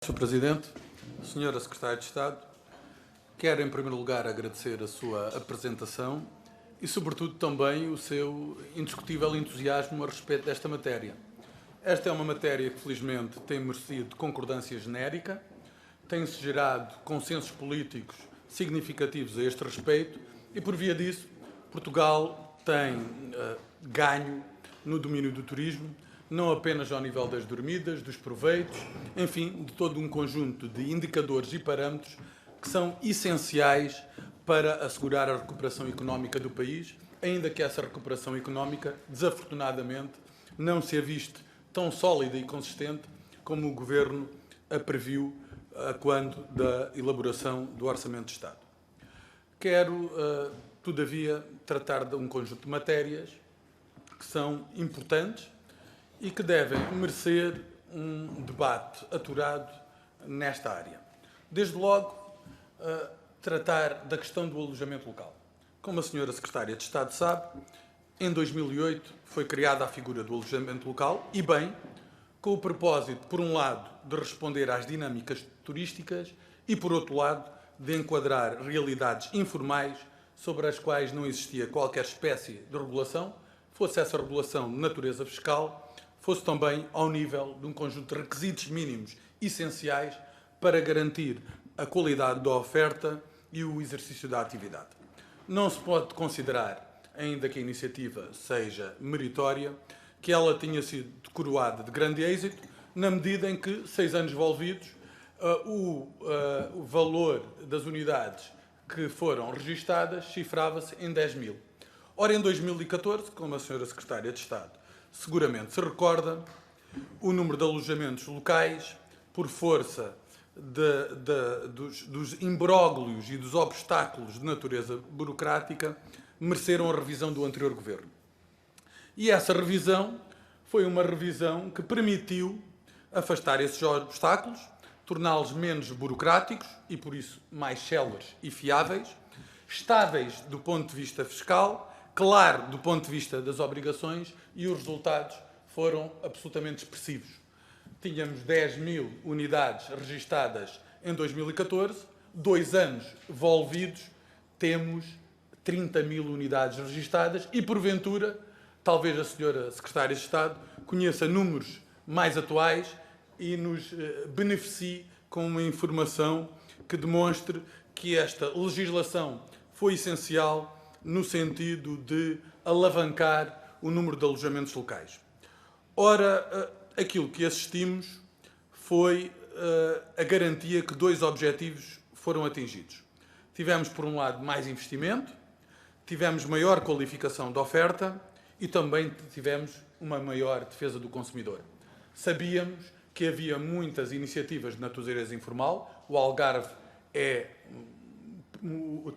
Sr. Presidente, Sra. Secretária de Estado, quero em primeiro lugar agradecer a sua apresentação e, sobretudo, também o seu indiscutível entusiasmo a respeito desta matéria. Esta é uma matéria que, felizmente, tem merecido concordância genérica, tem-se gerado consensos políticos significativos a este respeito e, por via disso, Portugal tem ganho no domínio do turismo, não apenas ao nível das dormidas, dos proveitos, enfim, de todo um conjunto de indicadores e parâmetros que são essenciais para assegurar a recuperação económica do país, ainda que essa recuperação económica, desafortunadamente, não se viste tão sólida e consistente como o Governo a previu quando da elaboração do Orçamento de Estado. Quero, todavia, tratar de um conjunto de matérias que são importantes e que devem merecer um debate aturado nesta área. Desde logo, tratar da questão do alojamento local. Como a Sra. Secretária de Estado sabe, em 2008 foi criada a figura do alojamento local e bem, com o propósito, por um lado, de responder às dinâmicas turísticas e, por outro lado, de enquadrar realidades informais sobre as quais não existia qualquer espécie de regulação, fosse essa regulação de natureza fiscal, fosse também ao nível de um conjunto de requisitos mínimos essenciais para garantir a qualidade da oferta e o exercício da atividade. Não se pode considerar, ainda que a iniciativa seja meritória, que ela tenha sido coroada de grande êxito, na medida em que, 6 anos envolvidos, o valor das unidades que foram registadas cifrava-se em 10 mil. Ora, em 2014, como a Sra. Secretária de Estado seguramente se recorda, o número de alojamentos locais, por força dos imbróglios e dos obstáculos de natureza burocrática, mereceram a revisão do anterior Governo. E essa revisão foi uma revisão que permitiu afastar esses obstáculos, torná-los menos burocráticos e, por isso, mais céleres e fiáveis, estáveis do ponto de vista fiscal, claro do ponto de vista das obrigações, e os resultados foram absolutamente expressivos. Tínhamos 10 mil unidades registadas em 2014, 2 anos envolvidos, temos 30 mil unidades registadas e, porventura, talvez a Sra. Secretária de Estado conheça números mais atuais e nos beneficie com uma informação que demonstre que esta legislação foi essencial no sentido de alavancar o número de alojamentos locais. Ora, aquilo que assistimos foi a garantia que 2 objetivos foram atingidos. Tivemos, por um lado, mais investimento, tivemos maior qualificação da oferta e também tivemos uma maior defesa do consumidor. Sabíamos que havia muitas iniciativas de natureza informal, o Algarve é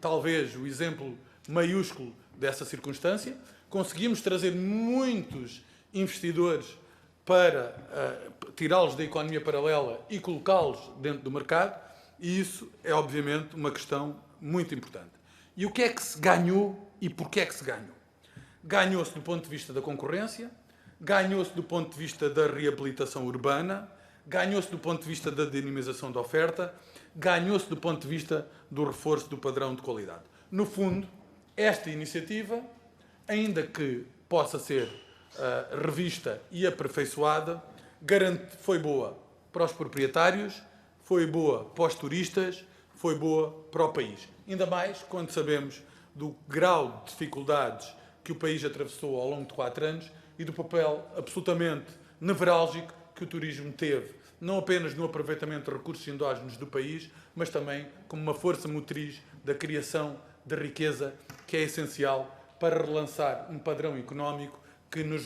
talvez o exemplo maiúsculo dessa circunstância. Conseguimos trazer muitos investidores para tirá-los da economia paralela e colocá-los dentro do mercado, e isso é, obviamente, uma questão muito importante. E o que é que se ganhou e porquê é que se ganhou? Ganhou-se do ponto de vista da concorrência, ganhou-se do ponto de vista da reabilitação urbana, ganhou-se do ponto de vista da dinamização da oferta, ganhou-se do ponto de vista do reforço do padrão de qualidade. No fundo, esta iniciativa, ainda que possa ser revista e aperfeiçoada, foi boa para os proprietários, foi boa para os turistas, foi boa para o país. Ainda mais quando sabemos do grau de dificuldades que o país atravessou ao longo de 4 anos e do papel absolutamente nevrálgico que o turismo teve, não apenas no aproveitamento de recursos endógenos do país, mas também como uma força motriz da criação de riqueza, que é essencial para relançar um padrão económico que nos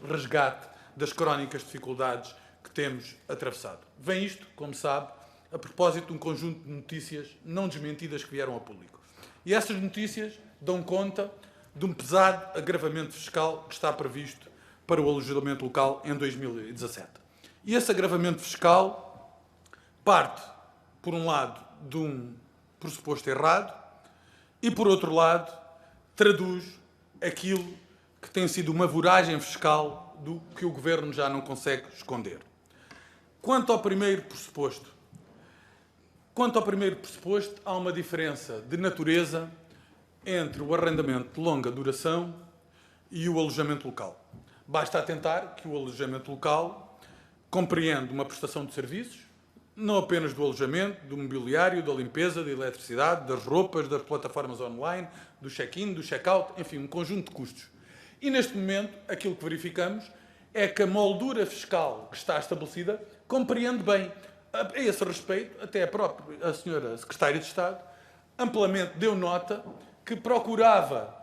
resgate das crónicas dificuldades que temos atravessado. Vem isto, como sabe, a propósito de um conjunto de notícias não desmentidas que vieram ao público. E essas notícias dão conta de um pesado agravamento fiscal que está previsto para o alojamento local em 2017. E esse agravamento fiscal parte, por um lado, de um pressuposto errado e, por outro lado, traduz aquilo que tem sido uma voragem fiscal do que o Governo já não consegue esconder. Quanto ao primeiro pressuposto, Quanto ao primeiro pressuposto, há uma diferença de natureza entre o arrendamento de longa duração e o alojamento local. Basta atentar que o alojamento local compreende uma prestação de serviços, não apenas do alojamento, do mobiliário, da limpeza, da eletricidade, das roupas, das plataformas online, do check-in, do check-out, enfim, um conjunto de custos. E neste momento, aquilo que verificamos é que a moldura fiscal que está estabelecida compreende bem. A esse respeito, até a senhora Secretária de Estado amplamente deu nota que procurava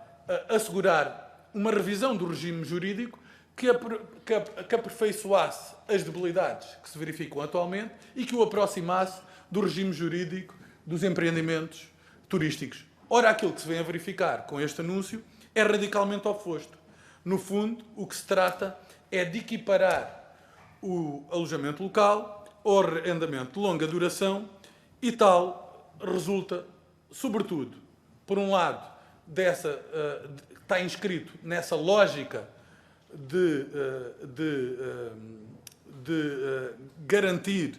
assegurar uma revisão do regime jurídico que aperfeiçoasse as debilidades que se verificam atualmente e que o aproximasse do regime jurídico dos empreendimentos turísticos. Ora, aquilo que se vem a verificar com este anúncio é radicalmente oposto. No fundo, o que se trata é de equiparar o alojamento local ao arrendamento de longa duração e tal resulta, sobretudo, por um lado, está inscrito nessa lógica de garantir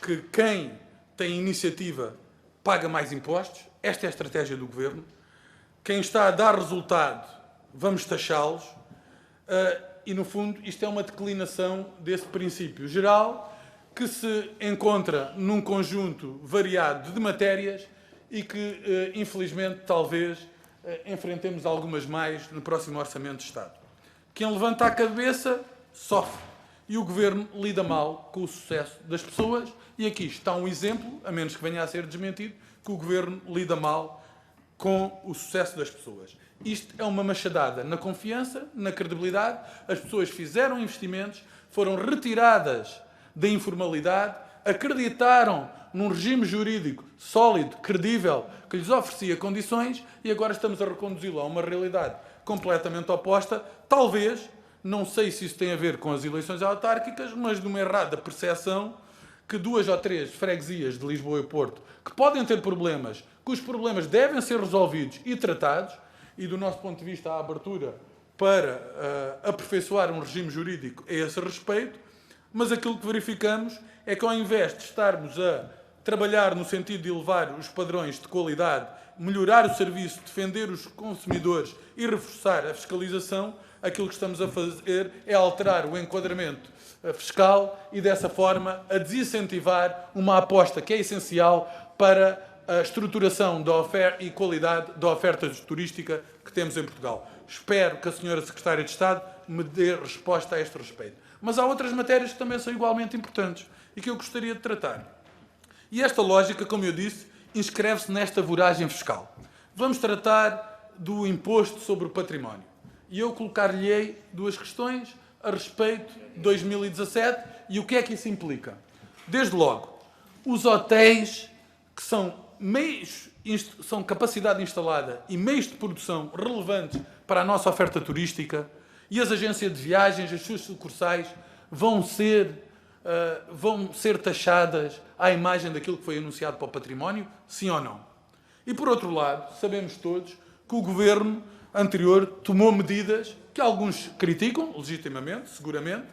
que quem tem iniciativa paga mais impostos. Esta é a estratégia do Governo. Quem está a dar resultado, vamos taxá-los. E, no fundo, isto é uma declinação desse princípio geral que se encontra num conjunto variado de matérias e que, infelizmente, talvez enfrentemos algumas mais no próximo Orçamento de Estado. Quem levanta a cabeça sofre e o Governo lida mal com o sucesso das pessoas e aqui está um exemplo, a menos que venha a ser desmentido, que o Governo lida mal com o sucesso das pessoas. Isto é uma machadada na confiança, na credibilidade. As pessoas fizeram investimentos, foram retiradas da informalidade, acreditaram num regime jurídico sólido, credível, que lhes oferecia condições e agora estamos a reconduzi-lo a uma realidade completamente oposta. Talvez, não sei se isso tem a ver com as eleições autárquicas, mas de uma errada percepção que 2 ou 3 freguesias de Lisboa e Porto, que podem ter problemas, que os problemas devem ser resolvidos e tratados, e do nosso ponto de vista a abertura para aperfeiçoar um regime jurídico a esse respeito, mas aquilo que verificamos é que ao invés de estarmos a trabalhar no sentido de elevar os padrões de qualidade, melhorar o serviço, defender os consumidores e reforçar a fiscalização, aquilo que estamos a fazer é alterar o enquadramento fiscal e, dessa forma, a desincentivar uma aposta que é essencial para a estruturação da oferta e qualidade da oferta turística que temos em Portugal. Espero que a senhora Secretária de Estado me dê resposta a este respeito. Mas há outras matérias que também são igualmente importantes e que eu gostaria de tratar. E esta lógica, como eu disse, inscreve-se nesta voragem fiscal. Vamos tratar do imposto sobre o património. E eu colocar-lhe-ei 2 questões a respeito de 2017 e o que é que isso implica. Desde logo, os hotéis que são capacidade instalada e meios de produção relevantes para a nossa oferta turística e as agências de viagens, as suas sucursais, vão ser taxadas à imagem daquilo que foi anunciado para o património, sim ou não? E, por outro lado, sabemos todos que o Governo anterior tomou medidas que alguns criticam, legitimamente, seguramente,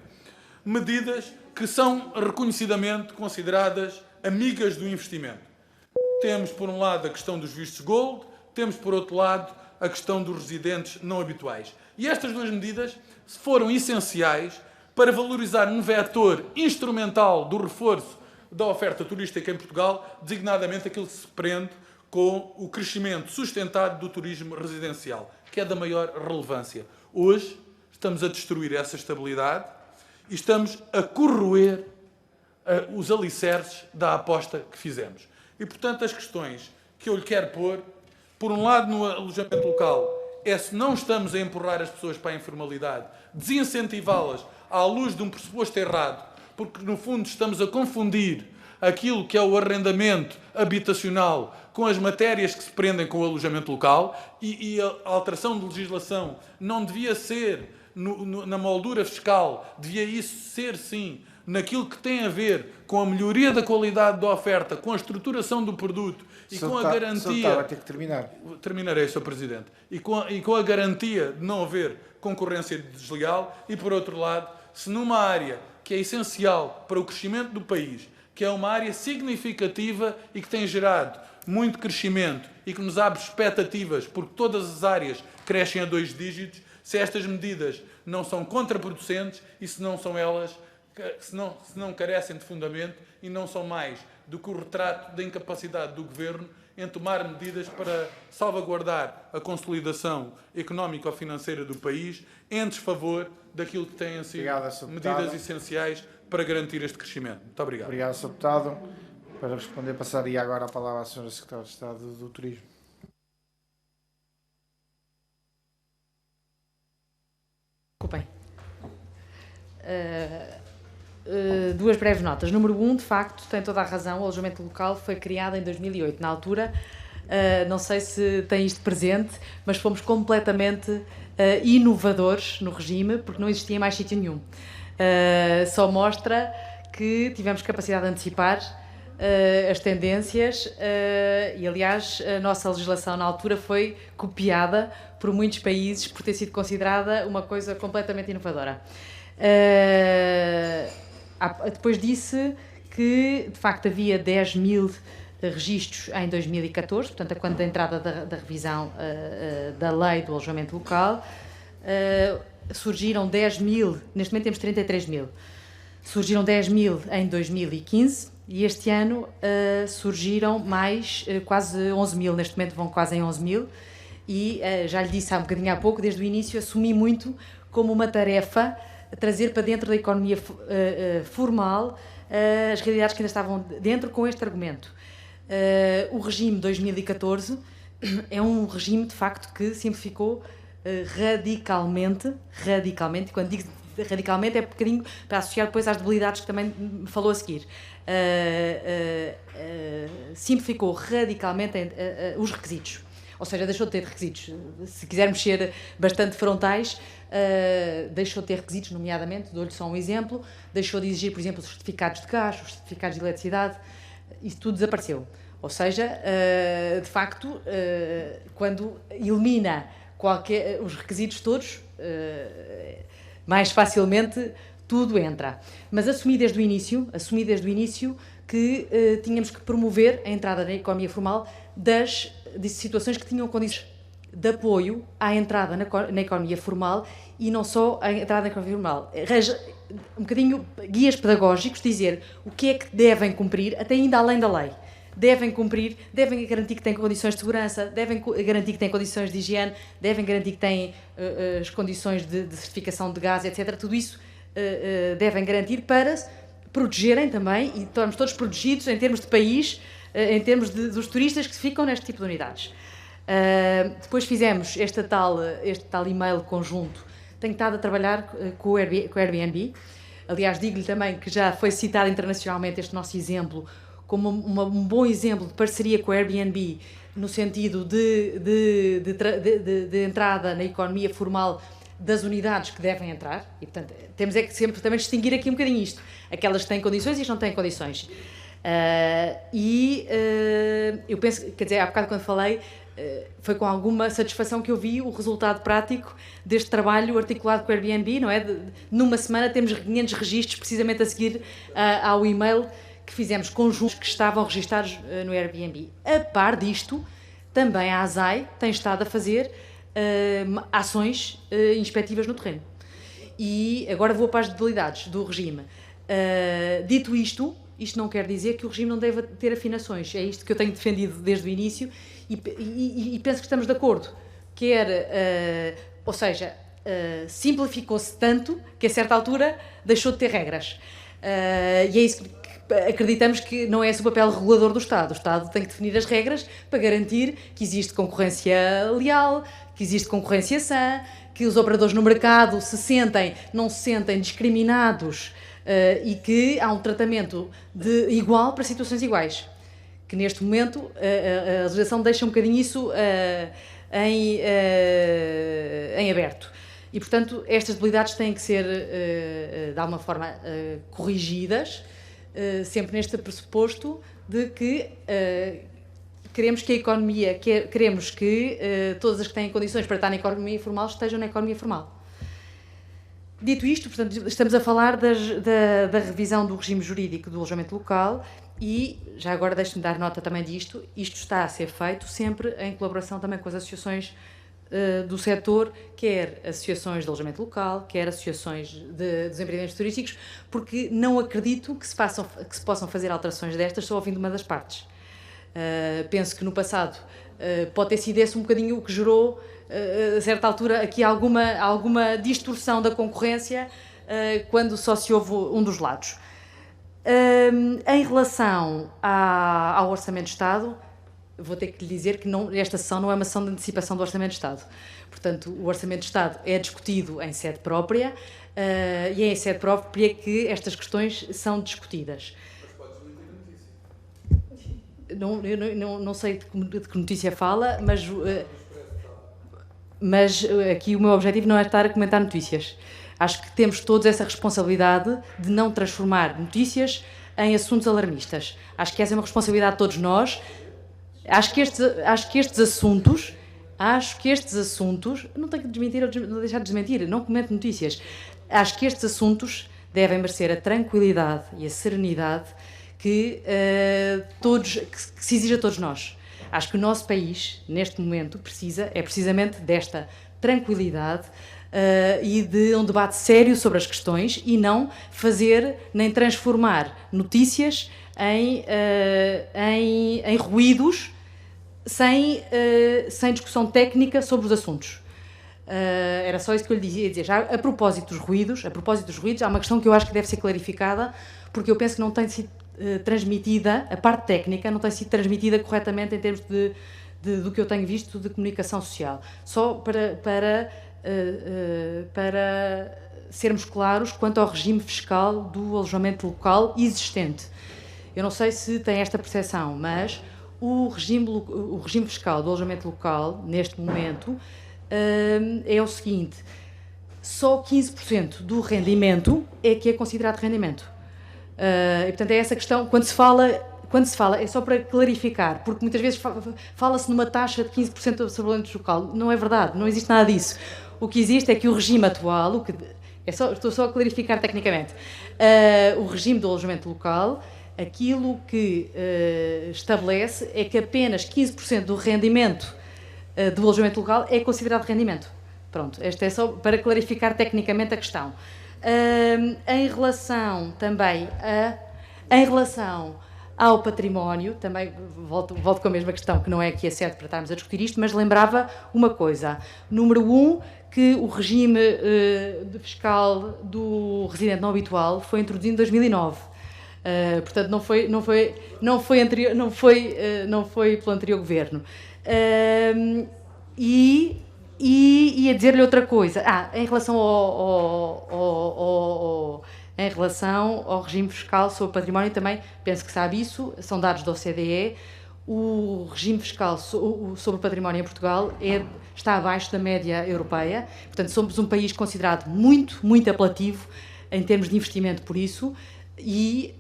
medidas que são reconhecidamente consideradas amigas do investimento. Temos, por um lado, a questão dos vistos gold, temos, por outro lado, a questão dos residentes não habituais. E estas 2 medidas foram essenciais para valorizar um vetor instrumental do reforço da oferta turística em Portugal, designadamente aquilo que se prende com o crescimento sustentado do turismo residencial, que é da maior relevância. Hoje estamos a destruir essa estabilidade e estamos a corroer os alicerces da aposta que fizemos. E, portanto, as questões que eu lhe quero pôr, por um lado, no alojamento local, é se não estamos a empurrar as pessoas para a informalidade, desincentivá-las à luz de um pressuposto errado, porque, no fundo, estamos a confundir aquilo que é o arrendamento habitacional com as matérias que se prendem com o alojamento local e a alteração de legislação não devia ser na moldura fiscal, devia isso ser, sim, naquilo que tem a ver com a melhoria da qualidade da oferta, com a estruturação do produto e com a garantia... Vai ter que terminar. Terminarei, Sr. Presidente. E com a garantia de não haver concorrência desleal e, por outro lado, se numa área que é essencial para o crescimento do país, que é uma área significativa e que tem gerado muito crescimento e que nos abre expectativas, porque todas as áreas crescem a 2 dígitos, se estas medidas não são contraproducentes e se não são elas, se não carecem de fundamento e não são mais do que o retrato da incapacidade do Governo em tomar medidas para salvaguardar a consolidação económico-financeira do país em desfavor daquilo que têm sido medidas essenciais para garantir este crescimento. Muito obrigado. Obrigado, Sr. Deputado. Para responder, passaria agora a palavra à Sra. Secretária de Estado do Turismo. Desculpem. Duas breves notas. Número 1, de facto, tem toda a razão, o alojamento local foi criado em 2008. Na altura, não sei se tem isto presente, mas fomos completamente inovadores no regime, porque não existia mais sítio nenhum. Só mostra que tivemos capacidade de antecipar as tendências e, aliás, a nossa legislação na altura foi copiada por muitos países por ter sido considerada uma coisa completamente inovadora. Depois disse que, de facto, havia 10 mil registros em 2014, portanto, quando da entrada da revisão da lei do alojamento local, surgiram 10 mil, neste momento temos 33 mil, surgiram 10 mil em 2015 e este ano surgiram mais quase 11 mil, neste momento vão quase em 11 mil e já lhe disse há um bocadinho há pouco, desde o início assumi muito como uma tarefa trazer para dentro da economia formal as realidades que ainda estavam dentro com este argumento. O regime 2014 é um regime, de facto, que simplificou radicalmente, e quando digo radicalmente é um bocadinho para associar depois às debilidades que também me falou a seguir. Simplificou radicalmente os requisitos. Ou seja, deixou de ter requisitos. Se quisermos ser bastante frontais, deixou de ter requisitos, nomeadamente, dou-lhe só um exemplo, deixou de exigir, por exemplo, os certificados de gás, os certificados de eletricidade, isso tudo desapareceu. Ou seja, de facto, quando elimina os requisitos todos, mais facilmente tudo entra. Mas assumi desde o início que tínhamos que promover a entrada na economia formal de situações que tinham condições de apoio à entrada na economia formal e não só a entrada na economia formal. Um bocadinho guias pedagógicos, dizer o que é que devem cumprir, até ainda além da lei. Devem cumprir, devem garantir que têm condições de segurança, devem garantir que têm condições de higiene, devem garantir que têm as condições de certificação de gás, etc. Tudo isso devem garantir para protegerem também, e estamos todos protegidos em termos de país, em termos dos turistas que ficam neste tipo de unidades. Depois fizemos este tal e-mail conjunto. Tenho estado a trabalhar com o Airbnb. Aliás, digo-lhe também que já foi citado internacionalmente este nosso exemplo como um bom exemplo de parceria com o Airbnb no sentido de entrada na economia formal das unidades que devem entrar. E, portanto, temos é que sempre também distinguir aqui um bocadinho isto. Aquelas que têm condições e as que não têm condições. Eu penso, quer dizer, há bocado quando falei, foi com alguma satisfação que eu vi o resultado prático deste trabalho articulado com o Airbnb, não é? Numa semana temos 500 registros, precisamente a seguir ao e-mail que fizemos conjuntos que estavam registados no Airbnb. A par disto, também a ASAI tem estado a fazer ações inspectivas no terreno. E agora vou para as debilidades do regime. Dito isto não quer dizer que o regime não deva ter afinações. É isto que eu tenho defendido desde o início e penso que estamos de acordo. Ou seja, simplificou-se tanto que a certa altura deixou de ter regras. E é isso que acreditamos que não é esse o papel regulador do Estado. O Estado tem que definir as regras para garantir que existe concorrência leal, que existe concorrência sã, que os operadores no mercado não se sentem discriminados e que há um tratamento igual para situações iguais. Que neste momento a legislação deixa um bocadinho isso em aberto. E, portanto, estas debilidades têm que ser, de alguma forma, corrigidas, sempre neste pressuposto de que queremos que a economia, queremos que todas as que têm condições para estar na economia formal estejam na economia formal. Dito isto, portanto, estamos a falar da revisão do regime jurídico do alojamento local e, já agora deixe-me dar nota também disto, isto está a ser feito sempre em colaboração também com as associações do setor, quer associações de alojamento local, quer associações dos empreendimentos turísticos, porque não acredito que se possam fazer alterações destas só ao fim de uma das partes. Penso que no passado pode ter sido esse um bocadinho o que gerou, a certa altura, aqui alguma distorção da concorrência quando só se houve um dos lados. Em relação ao Orçamento de Estado, vou ter que lhe dizer que esta sessão não é uma sessão de antecipação do Orçamento de Estado. Portanto, o Orçamento de Estado é discutido em sede própria e é em sede própria que estas questões são discutidas. Não sei de que notícia fala, mas aqui o meu objetivo não é estar a comentar notícias. Acho que temos todos essa responsabilidade de não transformar notícias em assuntos alarmistas. Acho que essa é uma responsabilidade de todos nós. Acho que estes assuntos, não tenho que desmentir ou deixar de desmentir, não comento notícias. Acho que estes assuntos devem merecer a tranquilidade e a serenidade que se exige a todos nós. Acho que o nosso país, neste momento, precisa precisamente desta tranquilidade e de um debate sério sobre as questões e não fazer nem transformar notícias em ruídos sem discussão técnica sobre os assuntos. Era só isso que eu lhe ia dizer. Já a propósito dos ruídos, há uma questão que eu acho que deve ser clarificada, porque eu penso que não tem sido transmitida, a parte técnica não tem sido transmitida corretamente em termos do que eu tenho visto de comunicação social. Só para sermos claros quanto ao regime fiscal do alojamento local existente. Eu não sei se tem esta percepção, mas o regime fiscal do alojamento local, neste momento, é o seguinte: só 15% do rendimento é que é considerado rendimento. E, portanto, é essa questão, quando se fala, é só para clarificar, porque muitas vezes fala-se numa taxa de 15% sobre o alojamento local. Não é verdade, não existe nada disso. O que existe é que o regime atual, estou só a clarificar tecnicamente, o regime do alojamento local, aquilo que estabelece é que apenas 15% do rendimento do alojamento local é considerado rendimento. Pronto, esta é só para clarificar tecnicamente a questão. Em relação ao património, também volto com a mesma questão, que não é aqui a sede para estarmos a discutir isto, mas lembrava uma coisa. Número 1, que o regime fiscal do residente não habitual foi introduzido em 2009. Portanto, não foi pelo anterior governo. E a dizer-lhe outra coisa. Em relação ao regime fiscal sobre património, também penso que sabe isso, são dados da OCDE. O regime fiscal sobre o património em Portugal está abaixo da média europeia. Portanto, somos um país considerado muito, muito apelativo em termos de investimento por isso. E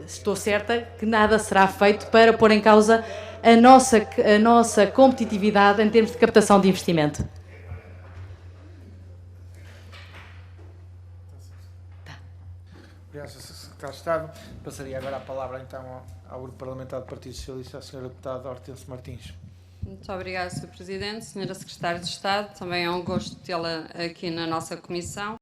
estou certa que nada será feito para pôr em causa a nossa competitividade em termos de captação de investimento. Obrigado, Sr. Secretário de Estado. Passaria agora a palavra então ao Grupo Parlamentar do Partido Socialista, à Sra. Deputada Hortência Martins. Muito obrigada, Sr. Presidente. Sra. Secretária de Estado, também é um gosto tê-la aqui na nossa comissão.